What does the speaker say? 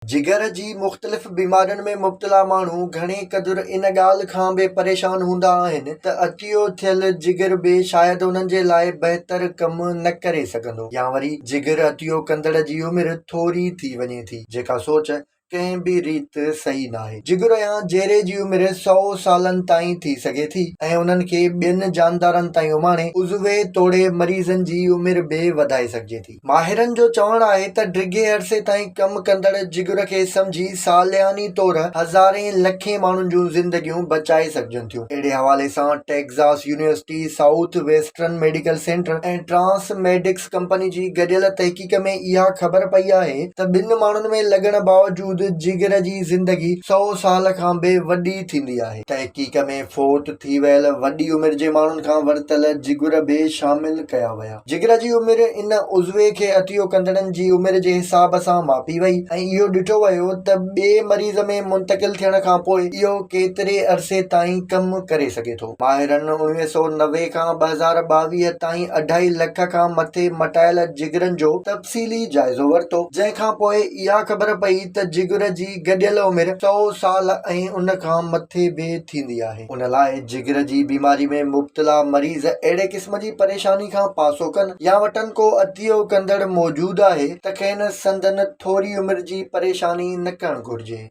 जिगर जी मुख़्तलिफ़ बीमारियुनि में मुब्तला माण्हू घणे क़दुरु इन ॻाल्हि खां बि परेशान हूंदा आहिनि त अतियो थियल जिगर बि शायदि उन्हनि जे लाइ बहितर कमु न करे सघंदो, या वरी जिगर अतियो कंदड़ जी उमिरि थोरी थी वञे थी, जेका सोच कंहिं बि रीत सही नाहे। जिगर या जेरे जी उमिरि 100 सालनि ताईं थी सघे थी ऐं उन्हनि खे ॿियनि जानदारनि ताईं उमाणे उज़वे तोड़े मरीज़नि जी उमिरि बि वधाए सघिजे थी। माहिरनि जो चवणु आहे त डिघे अरसे ताईं कमु कंदड़ जिगर खे समझी सालियानी तौर हज़ारें लखे माण्हुनि जूं ज़िंदगियूं बचाए सघजनि थियूं। अहिड़े हवाले सां Texas university, south western medical centre ऐं ट्रांसमेडिक्स कंपनी जी गॾियल तहक़ीक़ में इहा ख़बर पई आहे त ॿिनि माण्हुनि में लॻण बावजूदि जिगर जी ज़िंदगी 100 साल खां बि वॾी थींदी आहे। तहक़ीक़ में फ़ौत थी वियल वॾी उमिरि जे माण्हुनि खां वरितल जिगर बि शामिल कया विया। जिगर जी उमिरि इन उज़वे खे अतियो कंदड़नि जी उमिरि जे हिसाब सां मापी वई ऐं इहो ॾिठो वियो त ॿिए मरीज़ में मुंतक़िल थियण खां पोइ इहो केतिरे अरसे ताईं कमु करे सघे थो। माहिरनि 1990 खां 2022 ताईं 2.5 लख खां मथे मटायल जिगरनि जो तफ़सीली जाइज़ो वरितो, जंहिंखां पोइ इहा ख़बर पई त जिगर जी गॾियल उमिरि 100 साल ऐं उन खां मथे बि थींदी आहे। उन लाइ जिगर जी बीमारी में मुब्तला मरीज़ अहिड़े क़िस्म जी परेशानी खां पासो कनि या वटनि को अतियो कंदड़ मौजूदु आहे त खेनि संदनि थोरी उमिरि जी परेशानी न करणु घुरिजे।